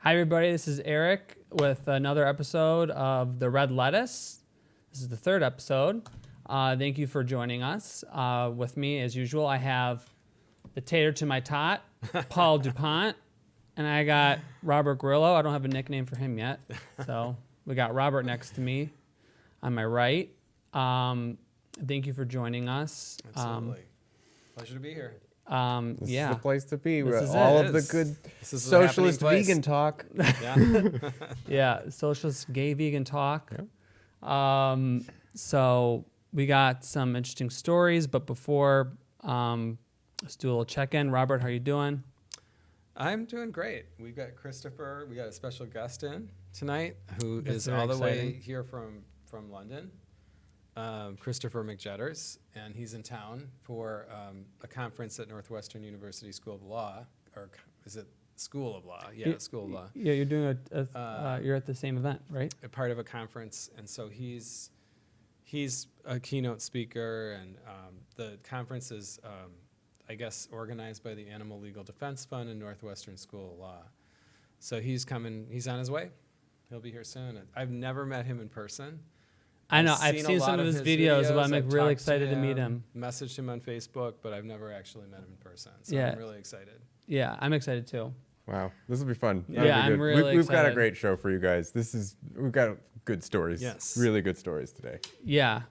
Hi, everybody. This is Eric with another episode of The Red Lettuce. This is the third episode. Thank you for joining us. With me, as usual, I have the tater to my tot, Paul DuPont, and I got Robert Grillo. I don't have a nickname for him yet. So we got Robert next to me on my right. Thank you for joining us. Absolutely. Pleasure to be here. This is the place to be. This is all it. of the good This is a socialist happening place. vegan talk. Yeah. Yeah, socialist gay vegan talk. So we got some interesting stories, but before, let's do a little check-in. Robert, how you doing? I'm doing great. We've got Christopher. We got a special guest in tonight who That's is very all the way exciting. here from London. Christopher McJetters, and he's in town for a conference at Northwestern University School of Law, or is it School of Law? Yeah, School of Law. Yeah, you're doing you're at the same event, right? A part of a conference, and so he's a keynote speaker, and the conference is, I guess, organized by the Animal Legal Defense Fund and Northwestern School of Law. So he's coming. He's on his way. He'll be here soon. I've never met him in person. I know. I've seen some of his videos, but I'm like I've really talked excited to meet him. Messaged him on Facebook, but I've never actually met him in person. So Yeah. I'm really excited. Yeah, I'm excited too. Wow, this will be fun. Yeah, That'll be I'm good. really We've got a excited. great show for you guys. We've got good stories. Yes. Really good stories today. Yeah.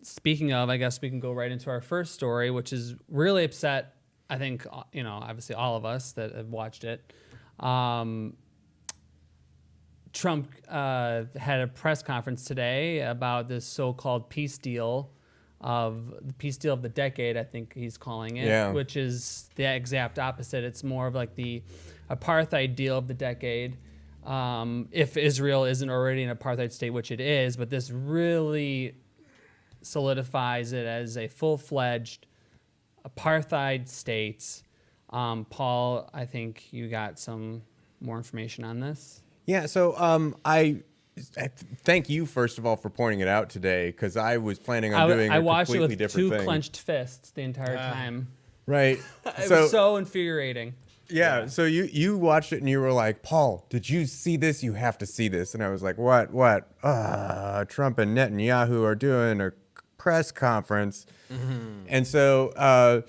Speaking of, I guess we can go right into our first story, which is really upset. I think obviously all of us that have watched it. Trump had a press conference today about this so-called peace deal of the decade, I think he's calling it, Yeah. which is the exact opposite. It's more of like the apartheid deal of the decade. If Israel isn't already an apartheid state, which it is, but this really solidifies it as a full-fledged apartheid state. Paul, I think you got some more information on this. Yeah. So I thank you first of all for pointing it out today, because I was planning on doing I a watched it completely with different two thing. clenched fists the entire time. Right. It was so infuriating. Yeah, so you watched it and you were like, Paul, did you see this? You have to see this. And I was like, what? Trump and Netanyahu are doing a press conference. Mm-hmm. And so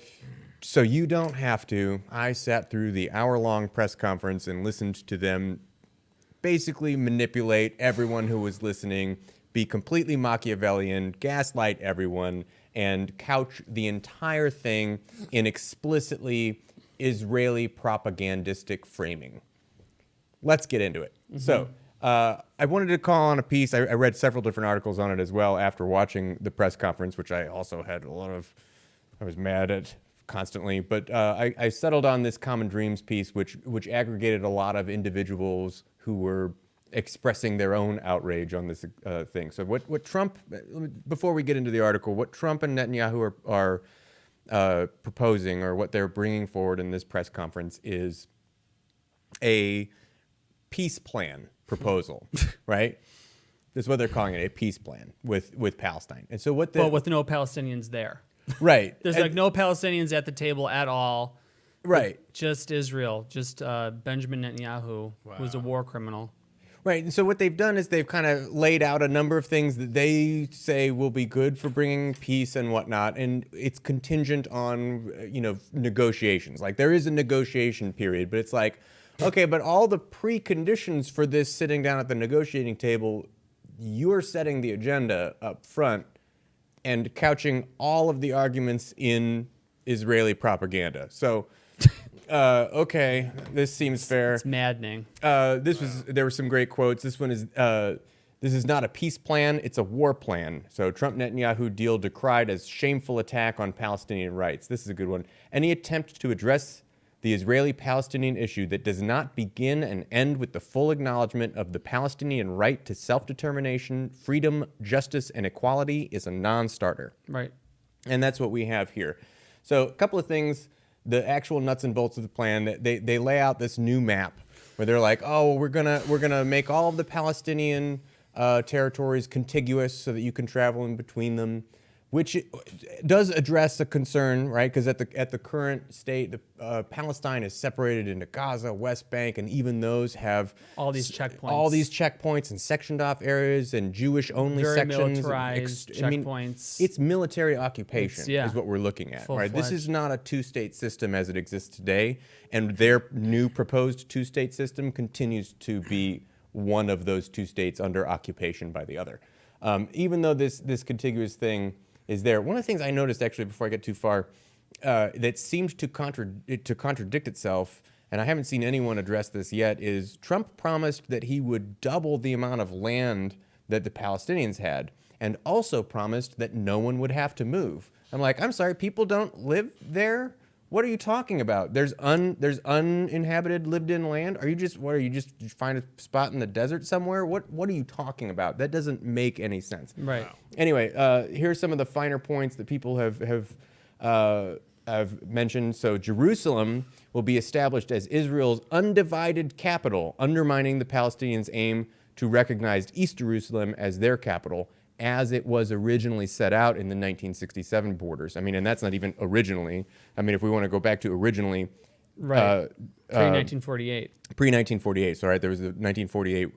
you don't have to. I sat through the hour-long press conference and listened to them basically manipulate everyone who was listening, be completely Machiavellian, gaslight everyone, and couch the entire thing in explicitly Israeli propagandistic framing. Let's get into it. Mm-hmm. So I wanted to call on a piece. I read several different articles on it as well after watching the press conference, which I also had I was mad at constantly. But I settled on this Common Dreams piece, which aggregated a lot of individuals who were expressing their own outrage on this thing. So what Trump, before we get into the article, what Trump and Netanyahu are proposing, or what they're bringing forward in this press conference, is a peace plan proposal, right? That's what they're calling it, a peace plan with Palestine. And so with no Palestinians there. right. There's like no Palestinians at the table at all. Right. Just Israel. Just Benjamin Netanyahu, who's a war criminal. Right, and so what they've done is they've kind of laid out a number of things that they say will be good for bringing peace and whatnot, and it's contingent on, negotiations. Like, there is a negotiation period, but it's like, okay, but all the preconditions for this sitting down at the negotiating table, you're setting the agenda up front and couching all of the arguments in Israeli propaganda. So, okay, this seems fair. It's maddening. There were some great quotes. This one is, this is not a peace plan, it's a war plan. So Trump-Netanyahu deal decried as shameful attack on Palestinian rights. This is a good one. Any attempt to address the Israeli-Palestinian issue that does not begin and end with the full acknowledgement of the Palestinian right to self-determination, freedom, justice, and equality is a non-starter. Right. And that's what we have here. So a couple of things. The actual nuts and bolts of the plan, they lay out this new map where they're like, oh, we're gonna make all of the Palestinian territories contiguous so that you can travel in between them. which does address a concern, right? Because at the current state, Palestine is separated into Gaza, West Bank, and even those have All these checkpoints. all these checkpoints and sectioned off areas and Jewish-only Very sections. militarized checkpoints. It's military occupation It's is what we're looking at, right? This Full-fledged. is not a two-state system as it exists today, and their new proposed two-state system continues to be one of those two states under occupation by the other. Even though this contiguous thing is there. One of the things I noticed, actually, before I get too far, that seems to contradict itself, and I haven't seen anyone address this yet, is Trump promised that he would double the amount of land that the Palestinians had, and also promised that no one would have to move. I'm like, I'm sorry, people don't live there? What are you talking about? There's uninhabited, lived-in land? Are you just find a spot in the desert somewhere? What are you talking about? That doesn't make any sense. Right. Wow. Anyway, here's some of the finer points that people have mentioned. So Jerusalem will be established as Israel's undivided capital, undermining the Palestinians' aim to recognize East Jerusalem as their capital, as it was originally set out in the 1967 borders. I mean, and that's not even originally. I mean, if we want to go back to originally, Right. Pre-1948. Pre-1948, so right, there was the 1948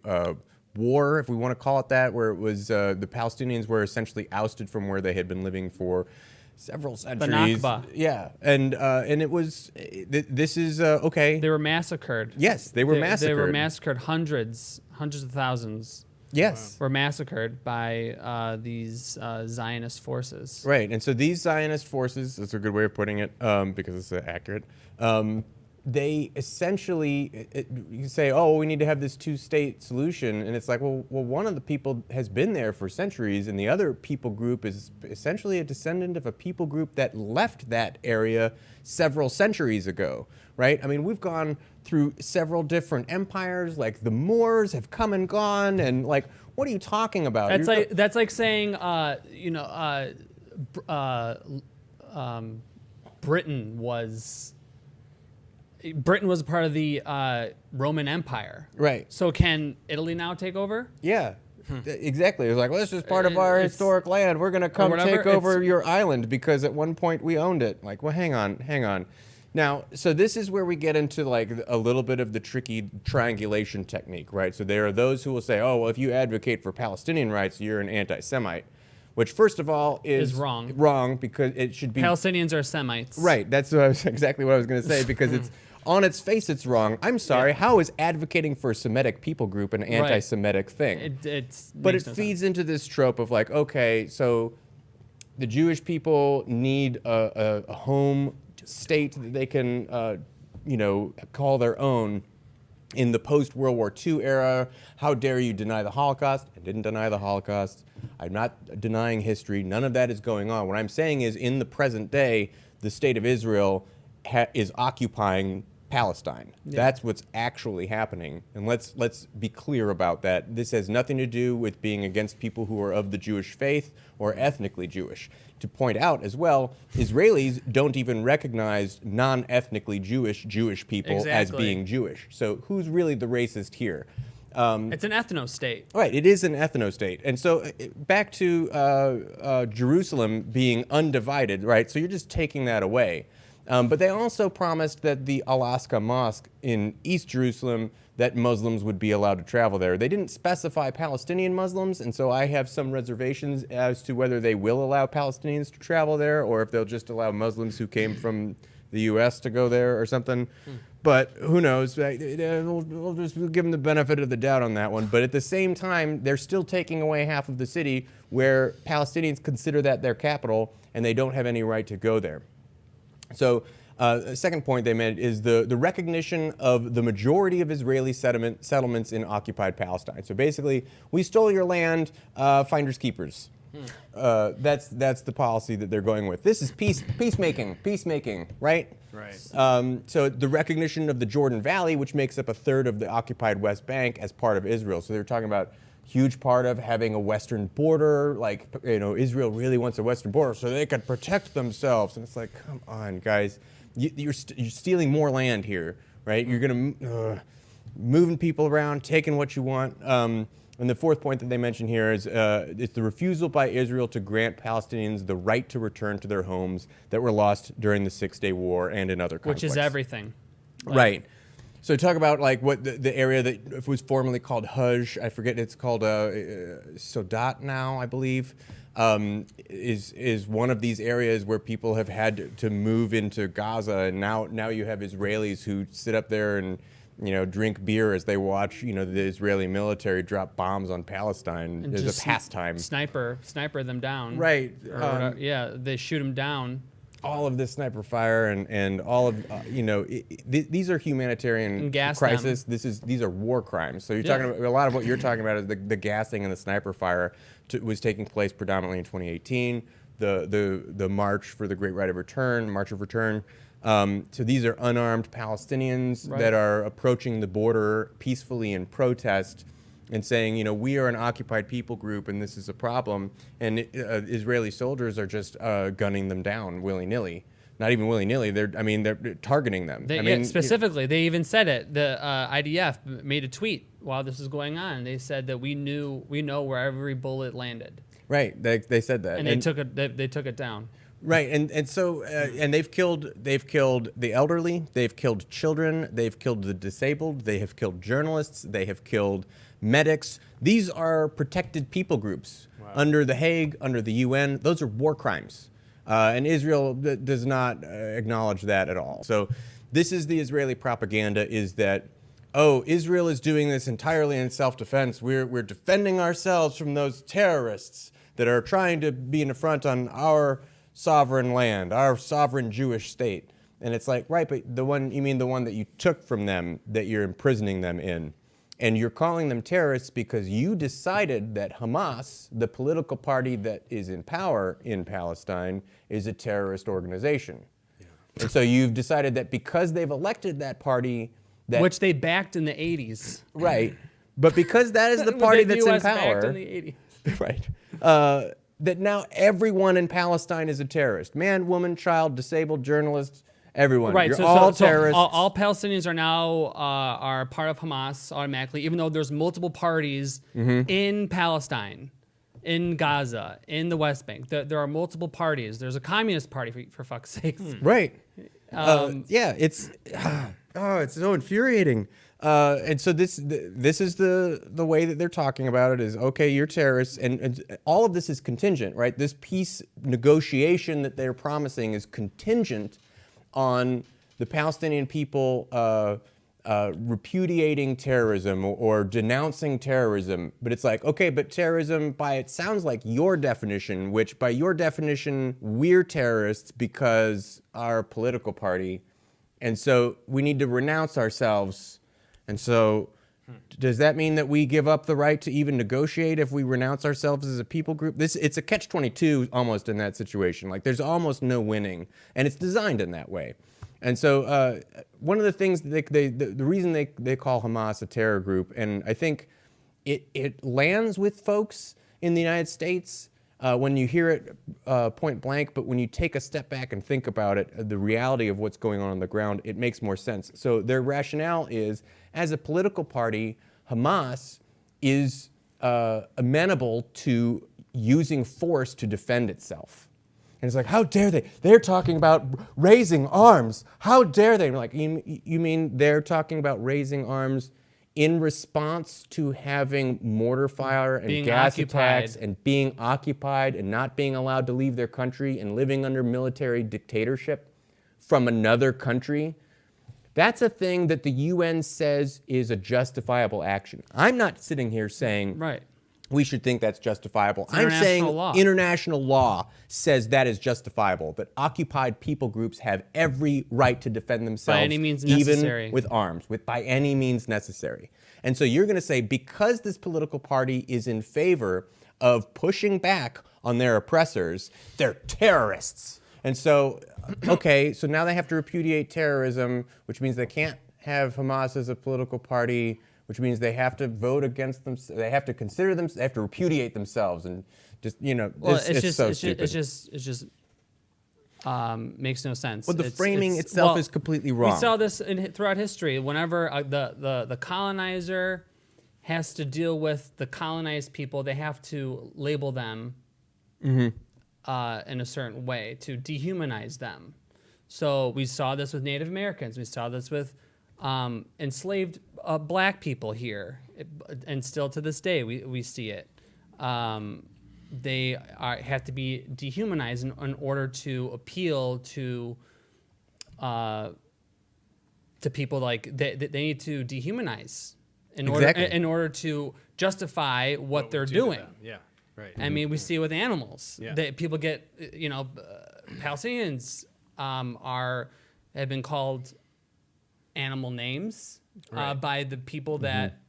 war, if we want to call it that, where it was the Palestinians were essentially ousted from where they had been living for several centuries. Nakba. Yeah, and it was. This is okay. They were massacred. Yes, they were massacred. They were massacred. Hundreds of thousands Yes. were massacred by these Zionist forces. Right, and so these Zionist forces, that's a good way of putting it, because it's accurate, they essentially, you say, oh, we need to have this two-state solution, and it's like, well, one of the people has been there for centuries, and the other people group is essentially a descendant of a people group that left that area several centuries ago, right? I mean, we've gone through several different empires, like the Moors have come and gone, and like, what are you talking about? That's like saying, Britain was a part of the Roman Empire. Right. So can Italy now take over? Yeah, exactly. It was like, well, this is part of our historic land. We're going to come whatever. take over your island because at one point we owned it. Like, well, hang on. Now, so this is where we get into like a little bit of the tricky triangulation technique, right? So there are those who will say, oh, well, if you advocate for Palestinian rights, you're an anti-Semite, which first of all is wrong. Wrong, because it should be Palestinians are Semites. right. That's exactly what I was going to say, because it's on its face, it's wrong. I'm sorry. Yeah. How is advocating for a Semitic people group an anti-Semitic thing? But it feeds into this trope of like, okay, so the Jewish people need a home state that they can, call their own in the post-World War II era. How dare you deny the Holocaust? I didn't deny the Holocaust. I'm not denying history. None of that is going on. What I'm saying is, in the present day, the state of Israel is occupying Palestine. Yeah. That's what's actually happening. And let's be clear about that. This has nothing to do with being against people who are of the Jewish faith or ethnically Jewish. To point out as well, Israelis don't even recognize non-ethnically Jewish people as being Jewish. So who's really the racist here? It's an ethno-state. Right, it is an ethno-state. And so back to Jerusalem being undivided, right? So you're just taking that away. But they also promised that the Al-Aqsa Mosque in East Jerusalem, that Muslims would be allowed to travel there. They didn't specify Palestinian Muslims, and so I have some reservations as to whether they will allow Palestinians to travel there or if they'll just allow Muslims who came from the U.S. to go there or something. But who knows? We'll just give them the benefit of the doubt on that one. But at the same time, they're still taking away half of the city where Palestinians consider that their capital, and they don't have any right to go there. So a second point they made is the recognition of the majority of Israeli settlements in occupied Palestine. So basically, we stole your land, finders keepers. That's the policy that they're going with. This is peacemaking, right? Right. So the recognition of the Jordan Valley, which makes up a third of the occupied West Bank, as part of Israel. So they're talking about huge part of having a western border, like, Israel really wants a western border so they can protect themselves. And it's like, come on, guys. You're stealing more land here, right? You're going to moving people around, taking what you want. And the fourth point that they mention here is it's the refusal by Israel to grant Palestinians the right to return to their homes that were lost during the Six-Day War and in other conflicts. Which is everything. Right. So talk about like what the area that was formerly called Hajj, I forget, it's called Sodat now, I believe, is one of these areas where people have had to move into Gaza, and now you have Israelis who sit up there and drink beer as they watch the Israeli military drop bombs on Palestine And as just a pastime. Sniper them down. Right. Or whatever. Yeah, they shoot them down. All of this sniper fire and all of these are humanitarian And gas crisis. These are war crimes. So you're talking about a lot of what you're talking about is the gassing and the sniper fire was taking place predominantly in 2018. The march for the Great March of Return. So these are unarmed Palestinians that are approaching the border peacefully in protest and saying, we are an occupied people group and this is a problem. And Israeli soldiers are just gunning them down willy-nilly. Not even willy-nilly. They're targeting them. Specifically, they even said it. The IDF made a tweet while this was going on. They said that we know where every bullet landed. Right. They said that. And they took it down. Right, and so they've killed the elderly, they've killed children, they've killed the disabled, they have killed journalists, they have killed medics. These are protected people groups under the Hague, under the UN. Those are war crimes, and Israel does not acknowledge that at all. So this is the Israeli propaganda: is that Israel is doing this entirely in self-defense. We're defending ourselves from those terrorists that are trying to be an affront on our sovereign land, our sovereign Jewish state. And it's like, right, but the one that you took from them, that you're imprisoning them in. And you're calling them terrorists because you decided that Hamas, the political party that is in power in Palestine, is a terrorist organization. Yeah. And so you've decided that because they've elected that party, which they backed in the 80s. Right. But because that is the party that's in power. Backed in the 80s. Right. That now everyone in Palestine is a terrorist. Man, woman, child, disabled, journalist, everyone. Right. You're all terrorists. All Palestinians are now are part of Hamas automatically, even though there's multiple parties in Palestine, in Gaza, in the West Bank. There are multiple parties. There's a communist party, for fuck's sake. Right. It's so infuriating. And so this is the way that they're talking about it is, okay, you're terrorists, and all of this is contingent, right? This peace negotiation that they're promising is contingent on the Palestinian people repudiating terrorism or denouncing terrorism. But it's like, okay, but terrorism it sounds like your definition, which by your definition, we're terrorists because our political party. And so we need to renounce ourselves. And so does that mean that we give up the right to even negotiate if we renounce ourselves as a people group? It's a catch-22 almost in that situation. Like there's almost no winning, and it's designed in that way. And so one of the things, the reason they call Hamas a terror group, and I think it lands with folks in the United States when you hear it point blank, but when you take a step back and think about it, the reality of what's going on the ground, it makes more sense. So their rationale is, as a political party, Hamas is amenable to using force to defend itself. And it's like, how dare they? They're talking about raising arms. How dare they? And we're like, you mean they're talking about raising arms in response to having mortar fire and being gas occupied. attacks and being occupied and not being allowed to leave their country and living under military dictatorship from another country? That's a thing that the UN says is a justifiable action. I'm not sitting here saying we should think that's justifiable. I'm saying international law says that is justifiable, that occupied people groups have every right to defend themselves by any means necessary. Even with arms, by any means necessary. And so you're going to say, because this political party is in favor of pushing back on their oppressors, they're terrorists. And so, okay, so now they have to repudiate terrorism, which means they can't have Hamas as a political party, which means they have to vote against them. They have to consider them. They have to repudiate themselves, and just it's so stupid. It just makes no sense. Well, the framing itself is completely wrong. We saw this throughout history. Whenever the colonizer has to deal with the colonized people, they have to label them in a certain way to dehumanize them. So we saw this with Native Americans. We saw this with enslaved black people here, and still to this day we see it. They have to be dehumanized in order to appeal to people. Like they need to dehumanize in order to justify what they're we do to doing. them. Yeah, right. I mean, we see it with animals. Yeah. People get, Palestinians have been called animal names by the people that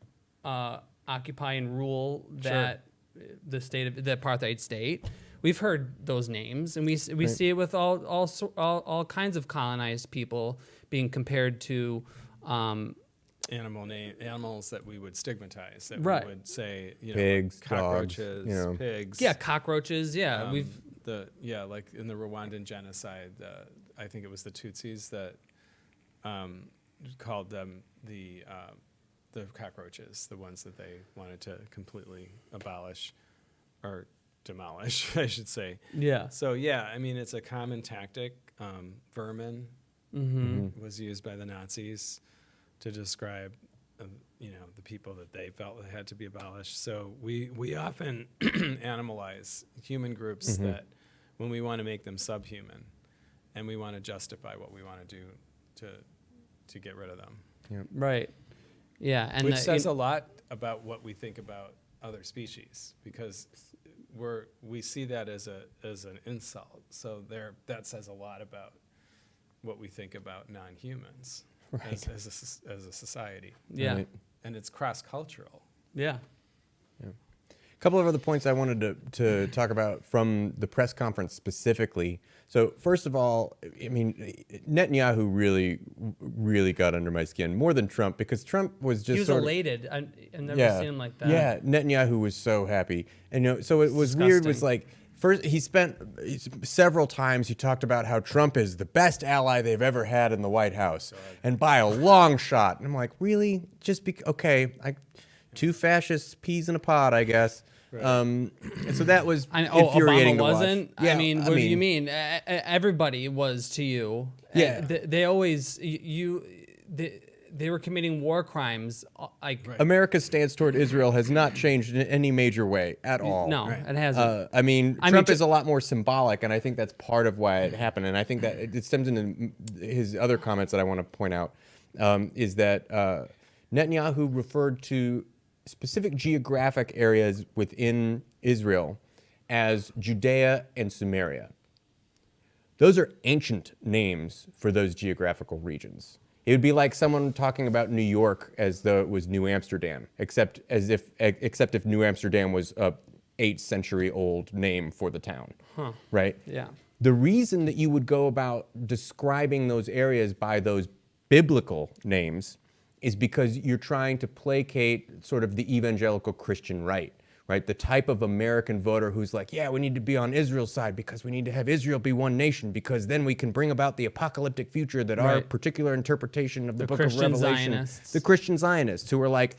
occupy and rule that the apartheid state. We've heard those names, and we see it with all kinds of colonized people being compared to animals that we would stigmatize, that Right. we would say, Pigs, cockroaches, dogs, pigs. Yeah, cockroaches. Yeah, like in the Rwandan genocide, I think it was the Tutsis that called them the cockroaches, the ones that they wanted to completely abolish or demolish, I should say. Yeah. So I mean, it's a common tactic. Vermin was used by the Nazis to describe, the people that they felt had to be abolished. So we often animalize human groups that when we want to make them subhuman, and we want to justify what we want to do to get rid of them. Yep. Right. Yeah, and Which says a lot about what we think about other species, because we see that as an insult. So that says a lot about what we think about non-humans as a society. Yeah. Right. And it's cross-cultural. Yeah. A couple of other points I wanted to talk about from the press conference specifically. So first of all, I mean, Netanyahu really got under my skin, more than Trump, because Trump was just He was elated. I've never seen him like that. Yeah, Netanyahu was so happy. And so it was Disgusting. weird, was like, first he spent several times, he talked about how Trump is the best ally they've ever had in the White House, and by a long shot. And I'm like, really? Two fascist peas in a pod, I guess. Right. And so that was infuriating Obama to watch. wasn't? Yeah, I mean, what do you mean? Everybody was to you. Yeah. They always, they were committing war crimes. America's stance toward Israel has not changed in any major way at all. No, it hasn't. I mean, Trump is a lot more symbolic, and I think that's part of why it happened. And I think that it stems into his other comments that I want to point out, is that Netanyahu referred to specific geographic areas within Israel as Judea and Samaria. Those are ancient names for those geographical regions. It would be like someone talking about New York as though it was New Amsterdam, except if New Amsterdam was a 8th century old name for the town, right? Yeah. The reason that you would go about describing those areas by those biblical names is because you're trying to placate sort of the evangelical Christian right? The type of American voter who's like, yeah, we need to be on Israel's side because we need to have Israel be one nation, because then we can bring about the apocalyptic future that our particular interpretation of the book of Revelation, Zionists. the Christian Zionists, who are like,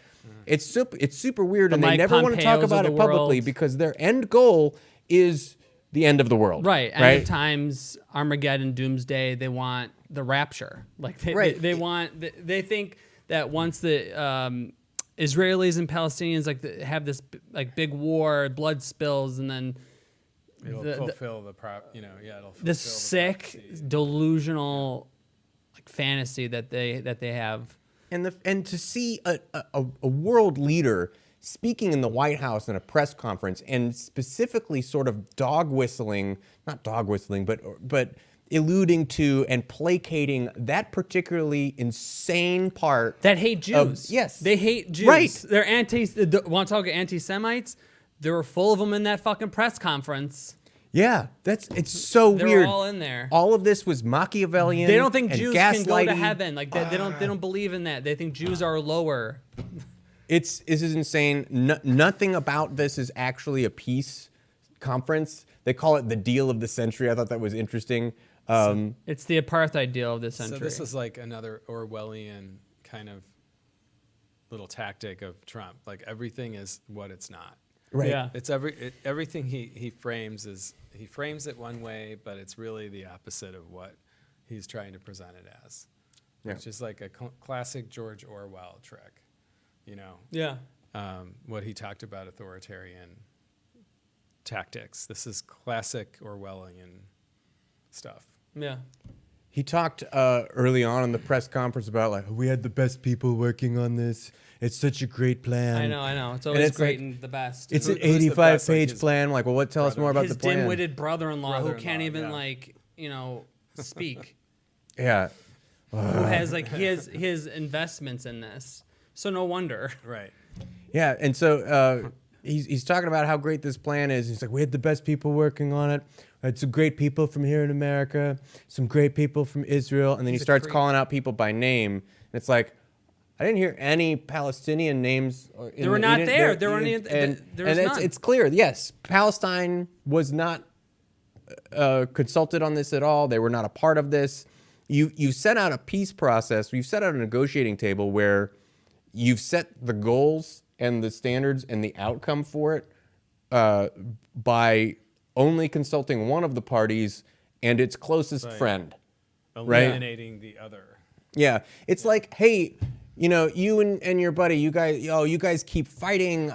it's super weird, and Mike they never want to talk Pompeos about of it the publicly world. because their end goal is the end of the world. Right. End of times, Armageddon, Doomsday, they want the rapture. Like they think that once the Israelis and Palestinians have this big war, blood spills, and then It'll fulfill it'll this fulfill sick, the prophecy. delusional fantasy that they have. And to see a world leader speaking in the White House in a press conference and specifically sort of not dog whistling, but alluding to and placating that particularly insane part That hate Jews. Yes. They hate Jews. Right. They're want to talk anti-Semites? There were full of them in that fucking press conference. Yeah, it's so They're weird. all in there. All of this was Machiavellian. They don't think and Jews can go to gaslighting. heaven. They don't believe in that. They think Jews are lower. This is insane. Nothing about this is actually a peace conference. They call it the deal of the century. I thought that was interesting. It's the apartheid deal of this century. So this is like another Orwellian kind of little tactic of Trump. Like everything is what it's not. Right. Yeah. It's everything he frames it one way, but it's really the opposite of what he's trying to present it as. Yeah. Which is like a classic George Orwell trick, you know. Yeah. What he talked about authoritarian tactics. This is classic Orwellian stuff. Yeah. He talked early on in the press conference about like we had the best people working on this. It's such a great plan. I know. It's always it's great like- and the test. It's Who- an who's the best, like 85-page his plan. Like, well, what? Tell us brother? more about his the plan. dim-witted brother-in-law who Brother-in-law, can't even yeah. like, speak. Yeah. Who has like his investments in this. So no wonder. Right. Yeah, and so he's talking about how great this plan is. He's like, we had the best people working on it. We had some great people from here in America, some great people from Israel, and then he He's a starts creep. calling out people by name. And it's like, I didn't hear any Palestinian names. They were not there. There weren't any- there was none. It's clear. Yes, Palestine was not consulted on this at all. They were not a part of this. You set out a peace process. You've set out a negotiating table where you've set the goals and the standards and the outcome for it by only consulting one of the parties and its closest Right. friend. Eliminating the other. Yeah, it's like, hey, you and your buddy, you guys keep fighting.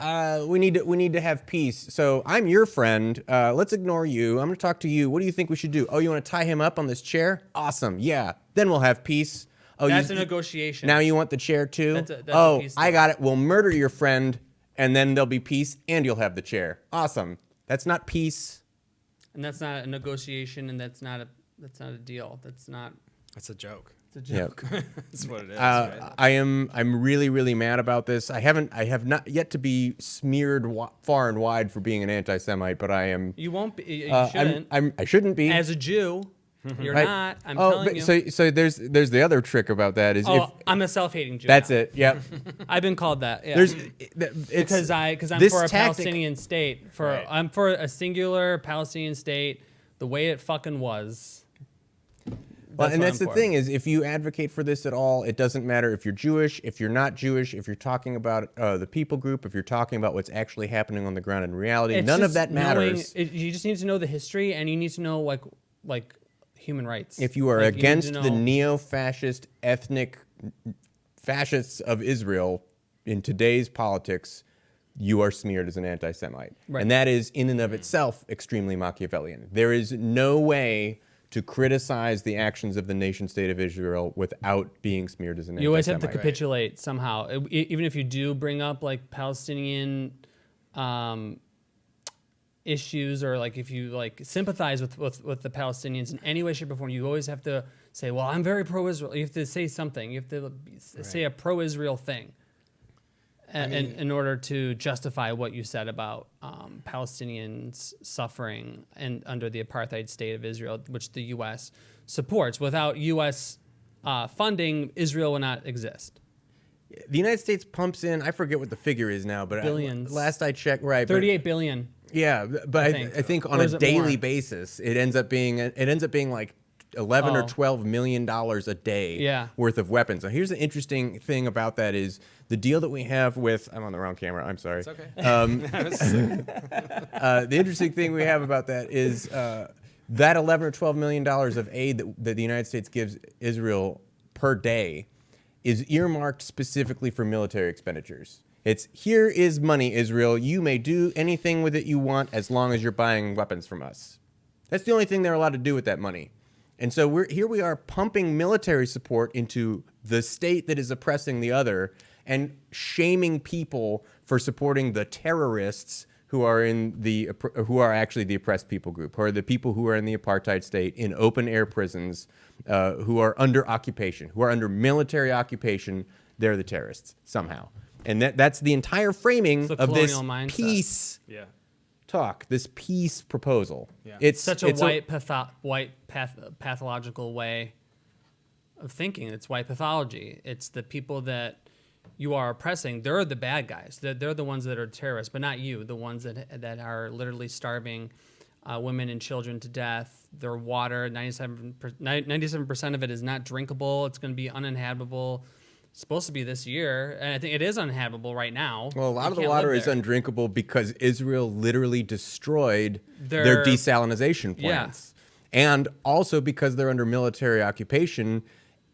We need to have peace. So I'm your friend. Let's ignore you. I'm gonna talk to you. What do you think we should do? Oh, you want to tie him up on this chair? Awesome. Yeah. Then we'll have peace. Oh, That's a negotiation. Now you want the chair too? That's a Oh, peace I deal. got it. We'll murder your friend, and then there'll be peace, and you'll have the chair. Awesome. That's not peace. And that's not a negotiation, and that's not a deal. That's That's a joke. it's a Yeah. joke. That's what it is. Right? I'm really, really mad about this. I have not yet to be smeared far and wide for being an anti-Semite, but I am. You won't be. You I'm- shouldn't. I shouldn't be. As a Jew, you're Right. not. I'm telling you. So there's the other trick about that is if I'm a self-hating Jew. that's now. it. Yep. I've been called that. Yeah. There's because I'm this for a tactic- Palestinian state. Right. I'm for a singular Palestinian state, the way it fucking was. Well, and what that's I'm the for. thing is, if you advocate for this at all, it doesn't matter if you're Jewish, if you're not Jewish, if you're talking about the people group, if you're talking about what's actually happening on the ground in reality. It's None of just that matters. You just need to know the history, and you need to know like human rights. If you are Like, need to against the know- neo-fascist ethnic fascists of Israel in today's politics, you are smeared as an anti-Semite. Right. And that is in and of itself extremely Machiavellian. There is no way to criticize the actions of the nation state of Israel without being smeared as an You always have anti-Semite. to capitulate somehow, even if you do bring up like Palestinian issues, or like if you like sympathize with the Palestinians in any way, shape, or form. You always have to say, "Well, I'm very pro-Israel." You have to say something. You have to say a pro-Israel thing, in order to justify what you said about Palestinians suffering and under the apartheid state of Israel, which the U.S. supports. Without U.S. Funding, Israel will not exist. The United States pumps in, I forget what the figure is now, but Billions. last I checked, right. but- 38 billion. Yeah, but I think. think on Or a is it daily more? basis, it ends up being like 11 or Oh. 12 million dollars a day Yeah. worth of weapons. Now, here's the interesting thing about that is the deal that we have with. I'm on the wrong camera. I'm sorry. It's okay. The interesting thing we have about that is that 11 or 12 million dollars of aid that the United States gives Israel per day is earmarked specifically for military expenditures. It's here is money, Israel. You may do anything with it you want as long as you're buying weapons from us. That's the only thing they're allowed to do with that money. And so we are pumping military support into the state that is oppressing the other and shaming people for supporting the terrorists who are actually the oppressed people group, who are the people who are in the apartheid state in open air prisons, who are under occupation, who are under military occupation. They're the terrorists somehow. And that's the entire framing It's the of this colonial mindset. peace Yeah. talk, this peace proposal. Yeah. It's Such a it's pathological way of thinking. It's white pathology. It's the people that you are oppressing. They're the bad guys. They're the ones that are terrorists, but not you. The ones that are literally starving women and children to death. Their water, 97% of it is not drinkable. It's going to be uninhabitable. supposed to be this year, and I think it is uninhabitable right now. Well, a lot You of the can't water live is there. undrinkable because Israel literally destroyed their Their- desalination Yeah. plants. And also because they're under military occupation,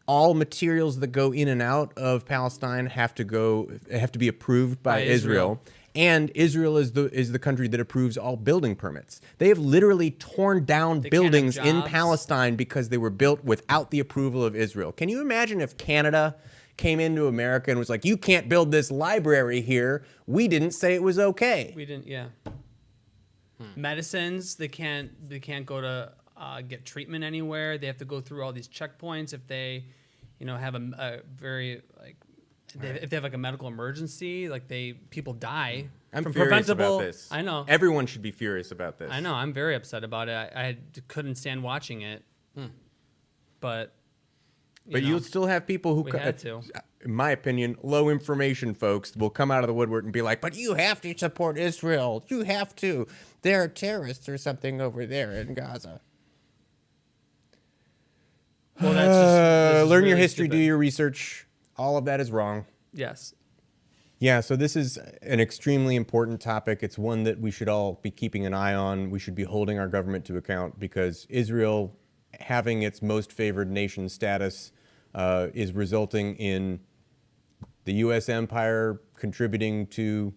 all materials that go in and out of Palestine have to be approved by By Israel. Israel. And Israel is the country that approves all building permits. They have literally torn down can't have buildings in jobs. Palestine because they were built without the approval of Israel. Can you imagine if Canada came into America and was like, "You can't build this library here. We didn't say it was okay." We didn't. Yeah. Medicines. They can't go to get treatment anywhere. They have to go through all these checkpoints if they, have a very like. If they have like a medical emergency, like people die I'm from furious preventable. about this. I know. Everyone should be furious about this. I know. I'm very upset about it. I couldn't stand watching it. But. You'll still have people who, We had to. in my opinion, low information folks will come out of the woodwork and be like, "But you have to support Israel. You have to. There are terrorists or something over there in Gaza." Well, that's just this is Learn your really history, do stupid. your research. All of that is wrong. Yes. Yeah, so this is an extremely important topic. It's one that we should all be keeping an eye on. We should be holding our government to account because Israel having its most favored nation status is resulting in the U.S. empire contributing to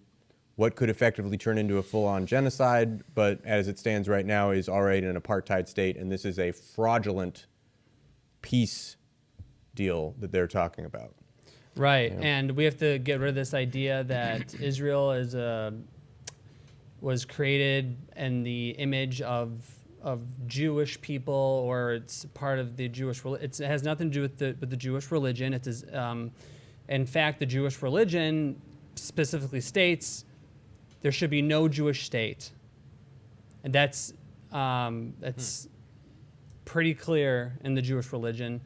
what could effectively turn into a full-on genocide, but as it stands right now is already an apartheid state, and this is a fraudulent peace deal that they're talking about. Right, and we have to get rid of this idea that Israel was created in the image of Jewish people, or it's part of the Jewish. It has nothing to do with the Jewish religion. It is, in fact, the Jewish religion specifically states there should be no Jewish state, and that's pretty clear in the Jewish religion.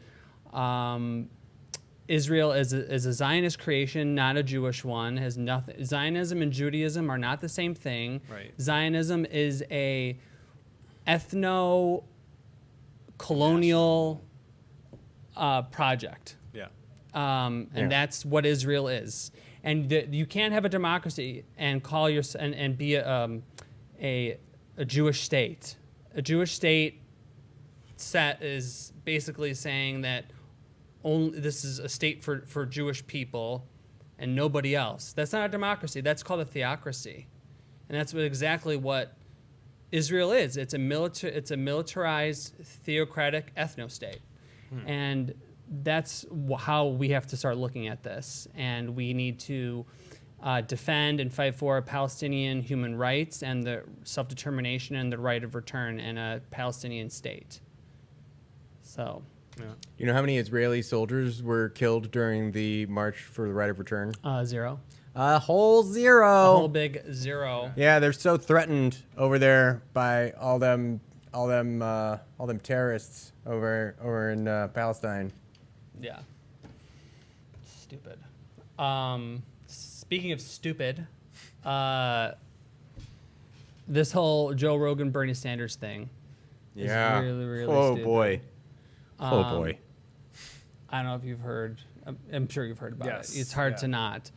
Israel is a Zionist creation, not a Jewish one. Has nothing. Zionism and Judaism are not the same thing. Right. Zionism is a ethno-colonial project, Yeah. and that's what Israel is. And you can't have a democracy and call and be a Jewish state. A Jewish state is basically saying that only this is a state for Jewish people and nobody else. That's not a democracy. That's called a theocracy, and that's exactly what Israel is. It's a militarized theocratic ethno-state, and that's how we have to start looking at this. And we need to defend and fight for Palestinian human rights and the self-determination and the right of return in a Palestinian state. So. Yeah. You know how many Israeli soldiers were killed during the March for the Right of Return? 0. A whole zero. A whole big 0. Yeah, they're so threatened over there by all them terrorists over in Palestine. Yeah. Stupid. Speaking of stupid, this whole Joe Rogan, Bernie Sanders thing is really, really oh stupid. boy. Oh boy. I don't know if you've heard. I'm sure you've heard about Yes, it. It's hard yeah. to not.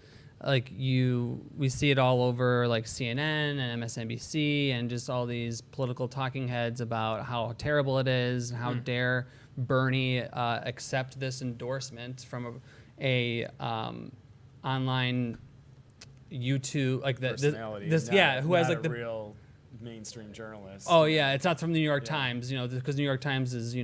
We see it all over like CNN and MSNBC and just all these political talking heads about how terrible it is and how dare Bernie accept this endorsement from a online YouTube Personality, who has like a the real mainstream journalist. Oh yeah, it's not from the New York Times, because New York Times is,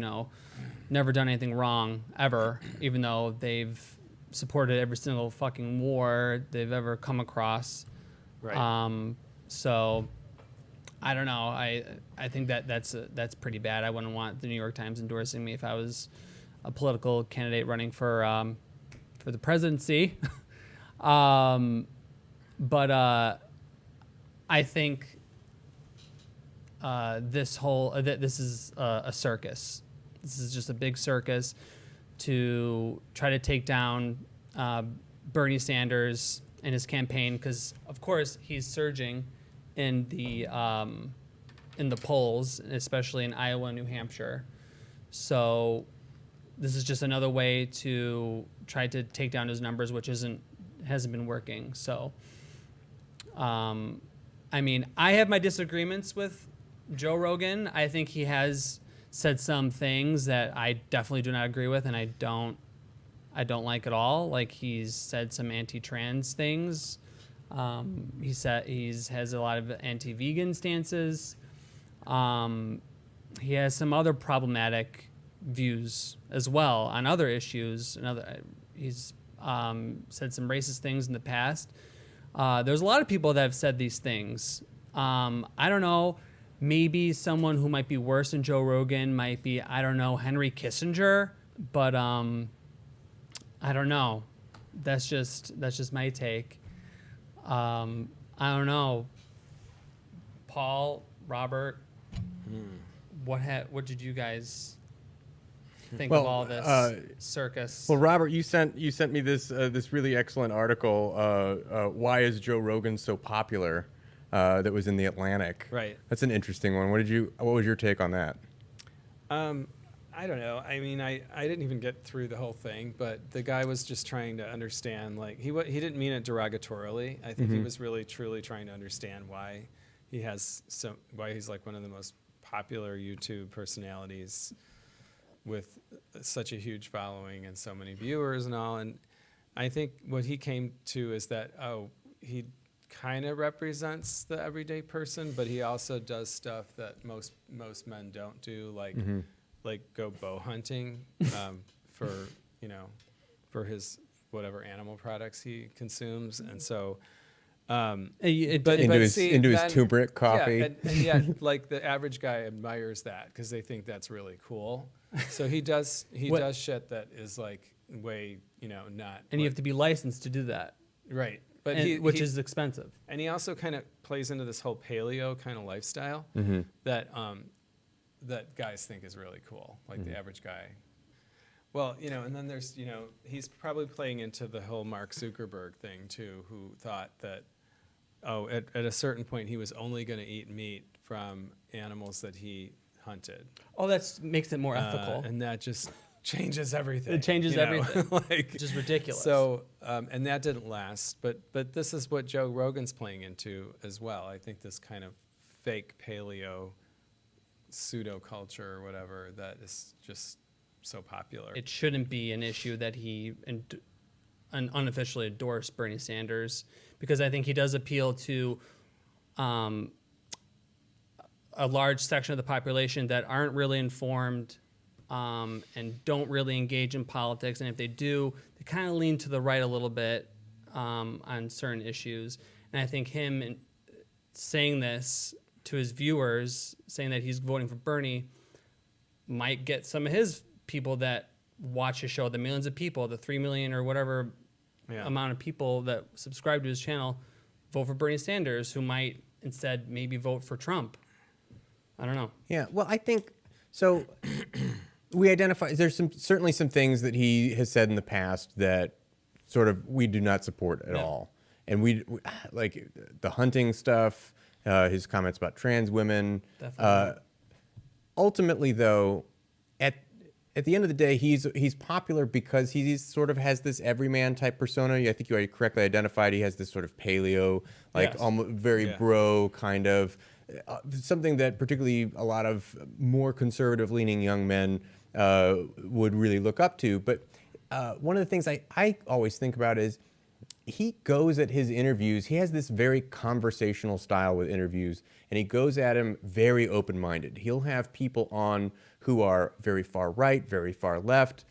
never done anything wrong ever, even though they've supported every single fucking war they've ever come across. Right. So I don't know. I think that's pretty bad. I wouldn't want the New York Times endorsing me if I was a political candidate running for the presidency. But I think this is a circus. This is just a big circus to try to take down Bernie Sanders and his campaign, because of course he's surging in the polls, especially in Iowa and New Hampshire. So this is just another way to try to take down his numbers, which hasn't been working. So, I mean, I have my disagreements with Joe Rogan. I think he has said some things that I definitely do not agree with, and I don't like at all. Like, he's said some anti-trans things. He has a lot of anti-vegan stances. He has some other problematic views as well on other issues. He's said some racist things in the past. There's a lot of people that have said these things. I don't know. Maybe someone who might be worse than Joe Rogan might be, I don't know, Henry Kissinger. But I don't know. That's just my take. I don't know. Paul, Robert, what did you guys think of all this circus? Well, Robert, you sent me this really excellent article. Why is Joe Rogan so popular? That was in the Atlantic. Right. That's an interesting one. What was your take on that? I don't know. I mean, I didn't even get through the whole thing, but the guy was just trying to understand. Like, he didn't mean it derogatorily. I think he was really truly trying to understand why why he's like one of the most popular YouTube personalities with such a huge following and so many viewers and all. And I think what he came to is that, he kind of represents the everyday person, but he also does stuff that most men don't do, like go bow hunting for his whatever animal products he consumes. And so into his turmeric coffee. Yeah, and yet, like, the average guy admires that because they think that's really cool. So he does shit that is like way, not. And you have to be licensed to do that. Right. But which is expensive. And he also kind of plays into this whole paleo kind of lifestyle that guys think is really cool, like the average guy. Well, and then there's, he's probably playing into the whole Mark Zuckerberg thing too, who thought that, at a certain point he was only going to eat meat from animals that he hunted. Oh, that makes it more ethical. And that just changes everything. It changes everything. Like, which is ridiculous. So, and that didn't last. But this is what Joe Rogan's playing into as well. I think this kind of fake paleo pseudo culture or whatever that is just so popular. It shouldn't be an issue that he unofficially endorsed Bernie Sanders, because I think he does appeal to a large section of the population that aren't really informed and don't really engage in politics. And if they do, they kind of lean to the right a little bit on certain issues. And I think him saying this to his viewers, saying that he's voting for Bernie, might get some of his people that watch his show, the millions of people, the 3 million or whatever amount of people that subscribe to his channel, vote for Bernie Sanders, who might instead maybe vote for Trump. I don't know. Yeah, well, I think so. We identify there's certainly some things that he has said in the past that sort of we do not support at all, and we like the hunting stuff, his comments about trans women. Definitely. Ultimately, though, at the end of the day, he's popular because he sort of has this everyman type persona. I think you already correctly identified. He has this sort of paleo, like almost very bro kind of something that particularly a lot of more conservative leaning young men would really look up to. But one of the things I always think about is he goes at his interviews. He has this very conversational style with interviews, and he goes at him very open-minded. He'll have people on who are very far right, very far left,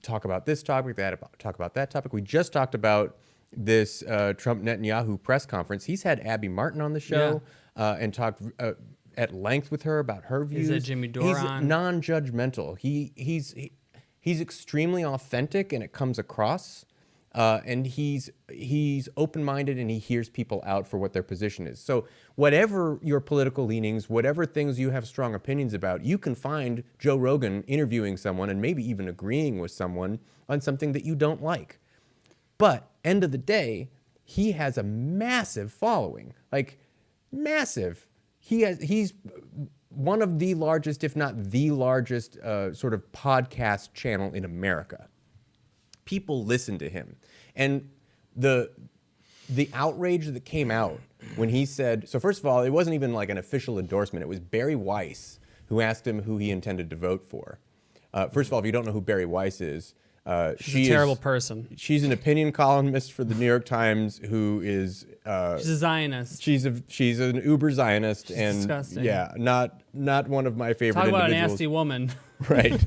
talk about this topic, talk about that topic. We just talked about this Trump Netanyahu press conference. He's had Abby Martin on the show and talked at length with her about her views. He's had Jimmy Dore He's on. non-judgmental. He's extremely authentic, and it comes across. And he's open-minded, and he hears people out for what their position is. So whatever your political leanings, whatever things you have strong opinions about, you can find Joe Rogan interviewing someone and maybe even agreeing with someone on something that you don't like. But end of the day, he has a massive following, like massive. He's one of the largest, if not the largest, sort of podcast channel in America. People listen to him. And the outrage that came out when he said, so first of all, it wasn't even like an official endorsement. It was Barry Weiss who asked him who he intended to vote for. First of all, if you don't know who Barry Weiss is, she's a terrible person. She's an opinion columnist for the New York Times who is... she's a Zionist. She's an uber Zionist. She's and disgusting. Yeah, not one of my favorite Talk about individuals. a nasty woman. Right.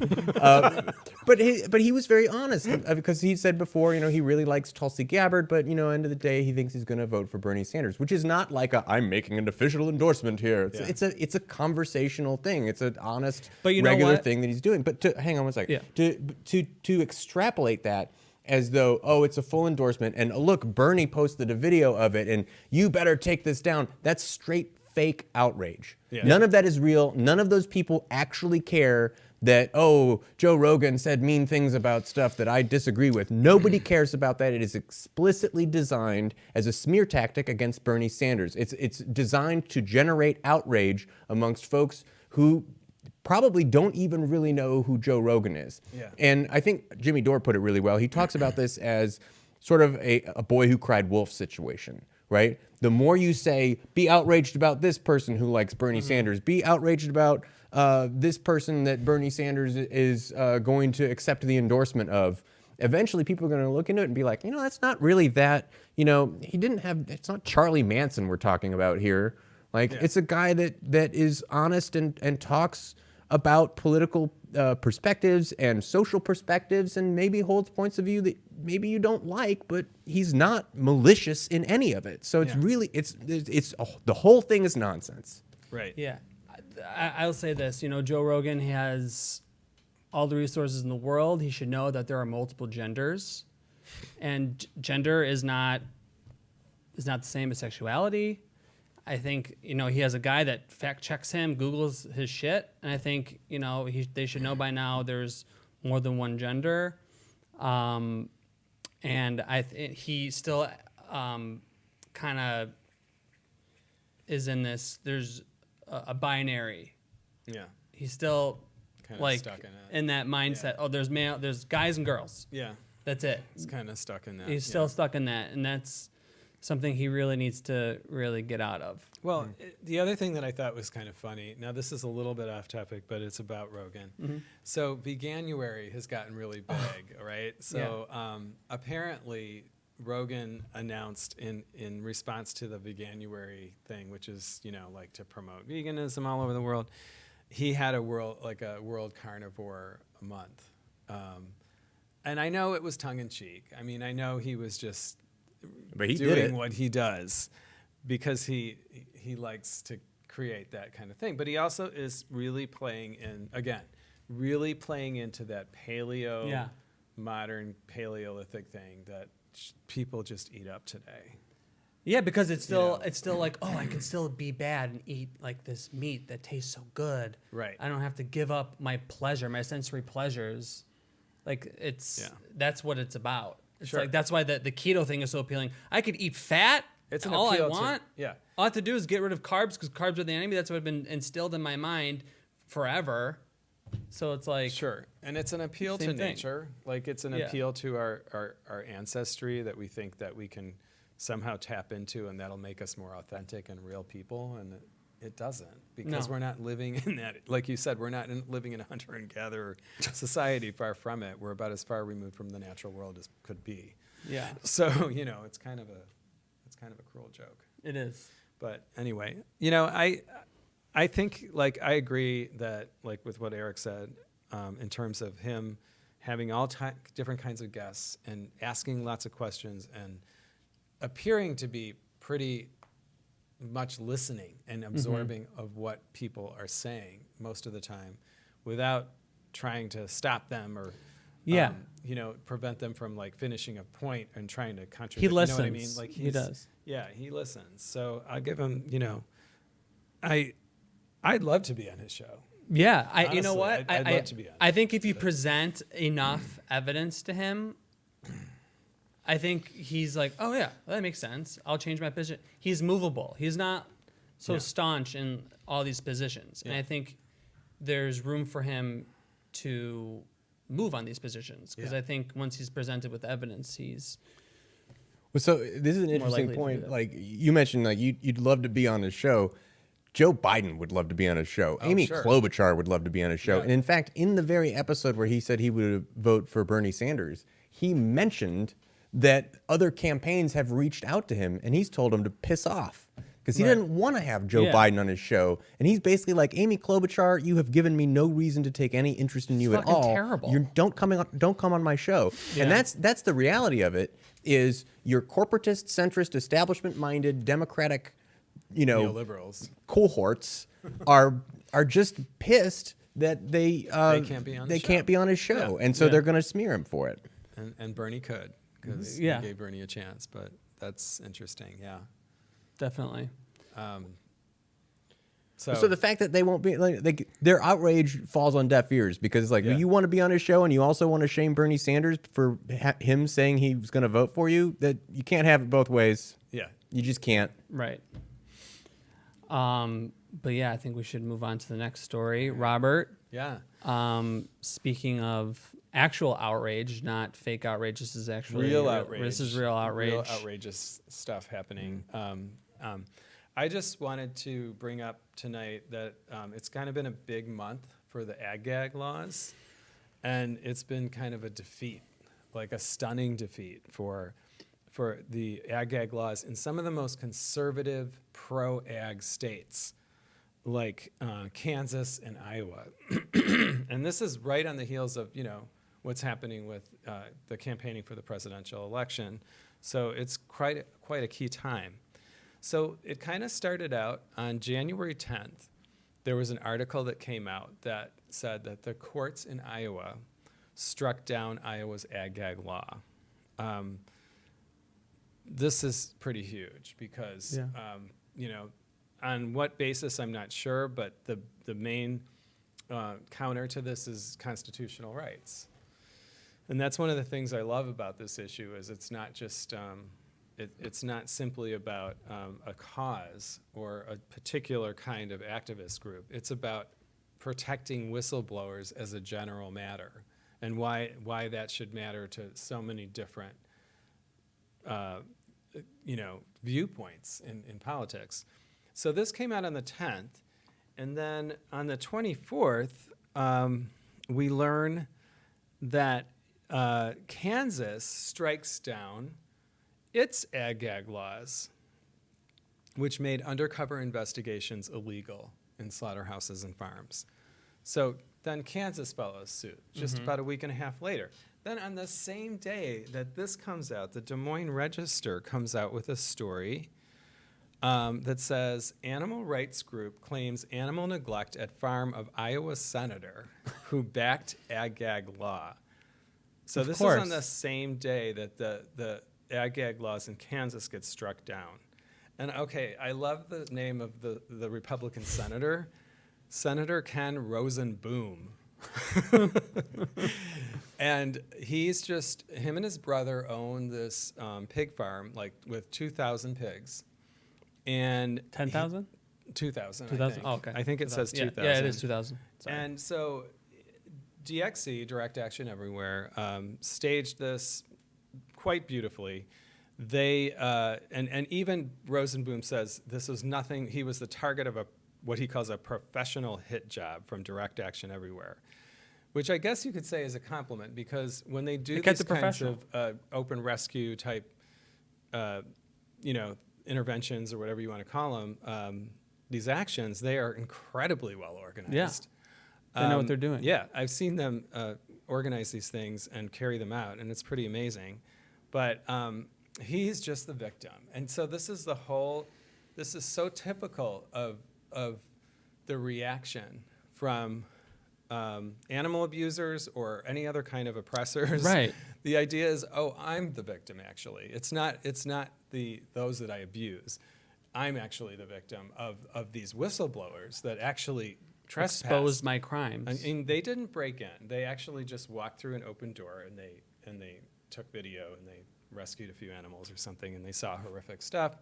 But he was very honest because he said before, he really likes Tulsi Gabbard, but, end of the day, he thinks he's going to vote for Bernie Sanders, which is not like I'm making an official endorsement here. It's a conversational thing. It's an honest, regular thing that he's doing. But hang on one second. Yeah. To extrapolate that as though, it's a full endorsement, and look, Bernie posted a video of it, and you better take this down. That's straight fake outrage. Yeah. None of that is real. None of those people actually care that, Joe Rogan said mean things about stuff that I disagree with. Nobody cares about that. It is explicitly designed as a smear tactic against Bernie Sanders. It's designed to generate outrage amongst folks who probably don't even really know who Joe Rogan is. Yeah. And I think Jimmy Dore put it really well. He talks about this as sort of a boy who cried wolf situation, right? The more you say, be outraged about this person who likes Bernie Sanders, be outraged about this person that Bernie Sanders is going to accept the endorsement of, eventually people are going to look into it and be like, that's not really that, it's not Charlie Manson we're talking about here. It's a guy that is honest and talks about political perspectives and social perspectives and maybe holds points of view that maybe you don't like, but he's not malicious in any of it. So it's really, the whole thing is nonsense. Right. Yeah. I'll say this, Joe Rogan has all the resources in the world. He should know that there are multiple genders, and gender is not the same as sexuality. I think, he has a guy that fact checks him, Googles his shit, and I think, they should know by now there's more than one gender. And he still kind of is in this, there's a binary. Yeah. He's still kinda stuck in that mindset. Yeah. There's guys and girls. Yeah. That's it. He's kind of stuck in that. He's still stuck in that, and that's something he really needs to really get out of. Well, the other thing that I thought was kind of funny, now this is a little bit off topic, but it's about Rogan. Mm-hmm. So Veganuary has gotten really big, right? So apparently Rogan announced in response to the Veganuary thing, which is, like to promote veganism all over the world, he had a world carnivore month. And I know it was tongue in cheek. I mean, I know he was just doing what he does because he likes to create that kind of thing. But he also is really playing into that modern Paleolithic thing that people just eat up today. Yeah, because it's still like, I can still be bad and eat like this meat that tastes so good. Right. I don't have to give up my pleasure, my sensory pleasures. Like that's what it's about. It's like that's why the keto thing is so appealing. I could eat fat. It's all I want. Yeah. All I have to do is get rid of carbs because carbs are the enemy. That's what had been instilled in my mind forever. So it's like and it's an appeal to nature. Like it's an appeal to our ancestry that we think that we can somehow tap into, and that'll make us more authentic and real people. And it doesn't, because we're not living in that. Like you said, we're not living in a hunter and gatherer society. Far from it. We're about as far removed from the natural world as could be. Yeah. So it's kind of a cruel joke. It is. But anyway, I think, I agree that, with what Eric said, in terms of him having all different kinds of guests and asking lots of questions and appearing to be pretty much listening and absorbing of what people are saying most of the time without trying to stop them or prevent them from finishing a point and trying to contradict. He listens. You know what I mean? He does. Yeah, he listens. So I'll give him, I'd love to be on his show. Yeah, Honestly, you know what? I'd love to be on it. I think if you present enough evidence to him, I think he's like, oh yeah, that makes sense. I'll change my position. He's movable. He's not Yeah. staunch in all these positions. And Yeah. I think there's room for him to move on these positions because Yeah. I think once he's presented with evidence, he's Well, so this is an interesting likely to do point. that. Like you mentioned, like you'd love to be on his show. Joe Biden would love to be on his show. Oh, Amy sure. Klobuchar would love to be on his show. Yeah. And in fact, in the very episode where he said he would vote for Bernie Sanders, he mentioned that other campaigns have reached out to him and he's told them to piss off because he Right. didn't want to have Joe Yeah. Biden on his show. And he's basically like, Amy Klobuchar, you have given me no reason to take any interest in you at fucking all. terrible. You don't come on my show. Yeah. And that's the reality of it. Is your corporatist, centrist, establishment-minded, democratic, Neoliberals. cohorts are just pissed that they can't be on the show. can't be on his show, Yeah. and so Yeah. they're going to smear him for it. And Bernie could, because Yeah. he gave Bernie a chance. But that's interesting. Yeah. definitely. So the fact that they won't be like their outrage falls on deaf ears because it's like Yeah. you want to be on his show and you also want to shame Bernie Sanders for him saying he was going to vote for you. That you can't have it both ways. yeah. You just can't. Right. But yeah, I think we should move on to the next story. Robert, Yeah. speaking of actual outrage, not fake outrage, this is actually Real outrage. This is real outrage. Real outrageous stuff happening. I just wanted to bring up tonight that it's kind of been a big month for the ag-gag laws, and it's been kind of a defeat, like a stunning defeat for the ag-gag laws in some of the most conservative pro-ag states, like Kansas and Iowa. And this is right on the heels of, what's happening with the campaigning for the presidential election. So it's quite a key time. So it kind of started out on January 10th. There was an article that came out that said that the courts in Iowa struck down Iowa's ag-gag law. This is pretty huge because, on what basis, I'm not sure, but the main counter to this is constitutional rights. And that's one of the things I love about this issue is it's not just, it's not simply about a cause or a particular kind of activist group. It's about protecting whistleblowers as a general matter and why that should matter to so many different viewpoints in politics. So this came out on the 10th, and then on the 24th, we learn that Kansas strikes down its ag-gag laws, which made undercover investigations illegal in slaughterhouses and farms. So then Kansas follows suit just about a week and a half later. Then on the same day that this comes out, the Des Moines Register comes out with a story that says, animal rights group claims animal neglect at farm of Iowa senator who backed ag-gag law. So Of this course. is on the same day that the ag-gag laws in Kansas get struck down. And okay, I love the name of the Republican senator, Senator Ken Rosenboom. And he's just, him and his brother own this pig farm, like with 2,000 pigs. And 10,000? 2,000, 2,000? I think. Oh, okay. I think it says 2,000. Yeah, it is 2,000. Sorry. And so DxE, Direct Action Everywhere, staged this quite beautifully. They and even Rosenboom says this was nothing. He was the target of what he calls a professional hit job from Direct Action Everywhere, which I guess you could say is a compliment because when they do kept these it kinds professional. of open rescue type, interventions or whatever you want to call them, these actions, they are incredibly well organized. They know what they're doing. Yeah, I've seen them organize these things and carry them out, and it's pretty amazing. But he's just the victim. And so this is so typical of the reaction from animal abusers or any other kind of oppressors. Right. The idea is, oh, I'm the victim, actually. It's not those that I abuse. I'm actually the victim of these whistleblowers that actually trespassed. Exposed my crimes. I mean, they didn't break in. They actually just walked through an open door and they took video and they rescued a few animals or something and they saw horrific stuff.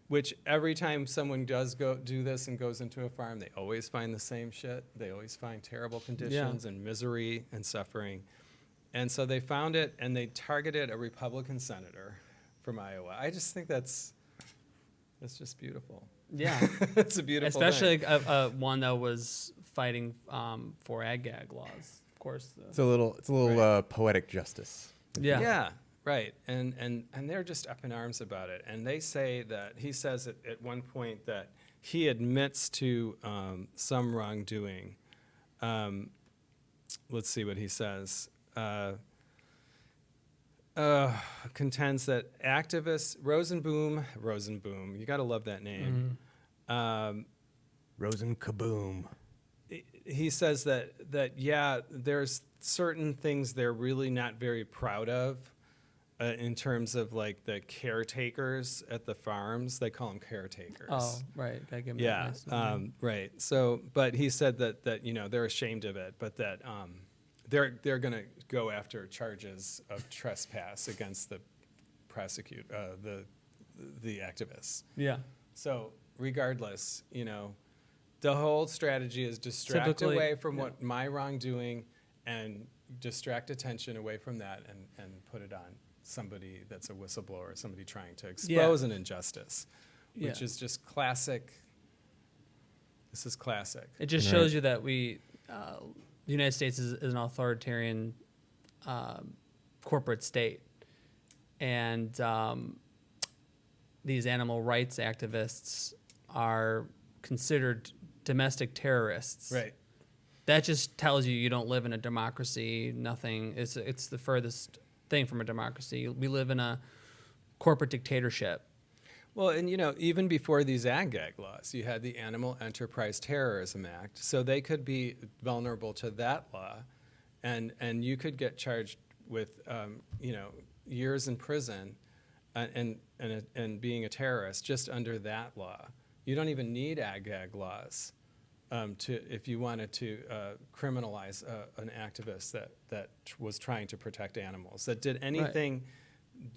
which every time someone does go do this and goes into a farm, they always find the same shit. They always find terrible conditions and misery and suffering. And so they found it, and they targeted a Republican senator from Iowa. I just think that's just beautiful. Yeah. It's a beautiful Especially thing. one that was fighting for ag-gag laws, of course. It's a little Right. Poetic justice. Yeah. Yeah, right. And they're just up in arms about it. And they say that he says at one point that he admits to some wrongdoing. Let's see what he says. Contends that activists Rosenboom, you got to love that name. Rosen kaboom. He says that yeah, there's certain things they're really not very proud of in terms of like the caretakers at the farms. They call them caretakers. Oh, right. Gotta give 'em that Yeah, nice name. right. So, but he said that they're ashamed of it, but that they're going to go after charges of trespass against the the activists. Yeah. So, regardless, the whole strategy is distract Typically, away from what my wrongdoing and distract attention away from that and put it on somebody that's a whistleblower, somebody trying to expose an injustice, which is just classic. This is classic. It just shows you that the United States is an authoritarian corporate state, and these animal rights activists are considered domestic terrorists. Right. That just tells you don't live in a democracy. Nothing. It's the furthest thing from a democracy. We live in a corporate dictatorship. Well, and even before these ag-gag laws, you had the Animal Enterprise Terrorism Act, so they could be vulnerable to that law, and you could get charged with years in prison, and being a terrorist just under that law. You don't even need ag-gag laws if you wanted to criminalize an activist that was trying to protect animals, that did anything.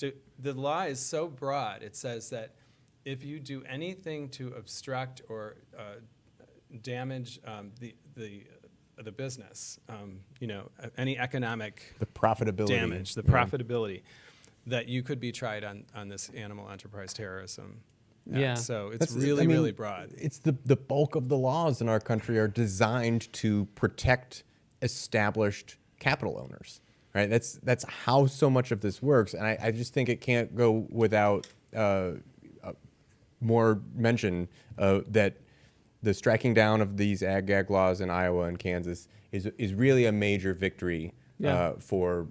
Right. The law is so broad. It says that if you do anything to obstruct or damage the business, any economic profitability damage, profitability, that you could be tried on this Animal Enterprise Terrorism Act. Yeah. So it's really broad. It's the bulk of the laws in our country are designed to protect established capital owners, right? That's how so much of this works, and I just think it can't go without more mention that the striking down of these ag-gag laws in Iowa and Kansas is really a major victory for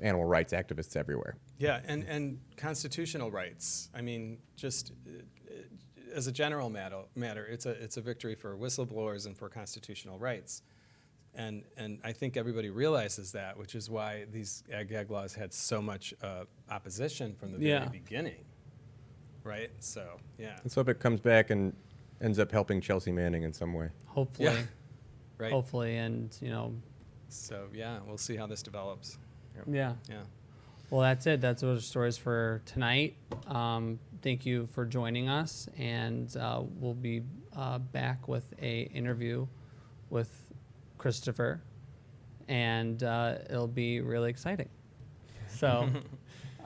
animal rights activists everywhere. Yeah, and constitutional rights. I mean, just as a general matter, it's a victory for whistleblowers and for constitutional rights. And I think everybody realizes that, which is why these ag-gag laws had so much opposition from the very beginning, right? So, yeah. Let's hope it comes back and ends up helping Chelsea Manning in some way. Hopefully. Yeah. Right. Hopefully, and So, yeah, we'll see how this develops. Yeah. Yeah. Well, that's it. That's our stories for tonight. Thank you for joining us, and we'll be back with a interview with Christopher, and it'll be really exciting. So, It's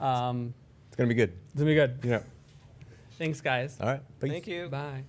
gonna be good. it's gonna be good. Yeah. Thanks, guys. All right. Peace. Thank you. Bye.